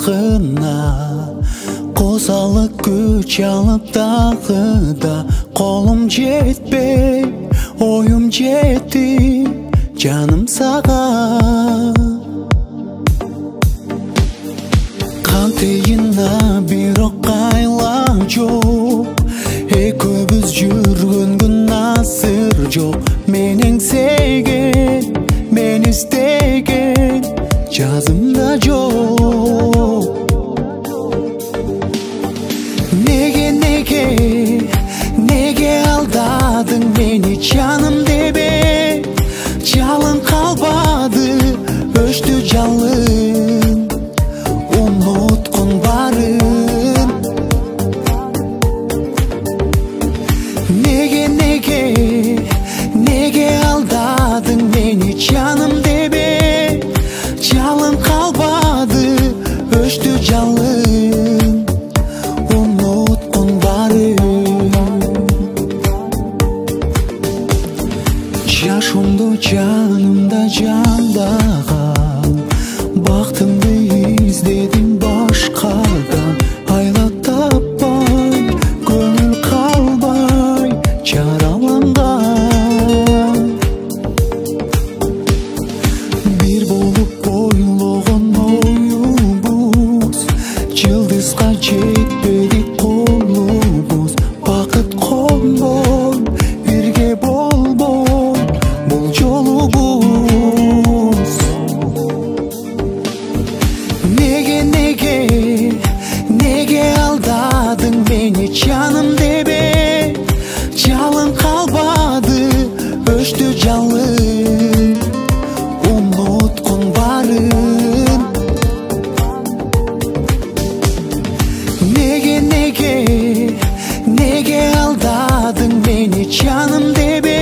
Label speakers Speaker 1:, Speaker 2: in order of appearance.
Speaker 1: bağına, qozalık güç alıp dağı da kolum jetpey, oyum jetti canım sağa. Kanteyina bir okayla çok, ekibіз жүрген gün nasır çok. Mening sevgen, men istegen жазымда жоқ. Неге алдадың мені жаным дебе, жалын қалбады өшті жалын, ұмытқын барын. Неге алдадың мені жаным дебе, жалын қалбады өшті жалын, ұмытқын барын. Жашымды жанымда жандаған, бақытымды іздедім башқадан. Айла таппай, көңіл қалбай жараланған. Bir болып бойлаған ойыбыз, жылдызға жетпедік қолыбыз. Бақыт қонбой, бірге болбой, бұл жолыбыз. Неге алдадың мені жаным дебе, жалын қалбады өшті жалын, ұмытқын барын. Неге алдадың мені жаным дебе,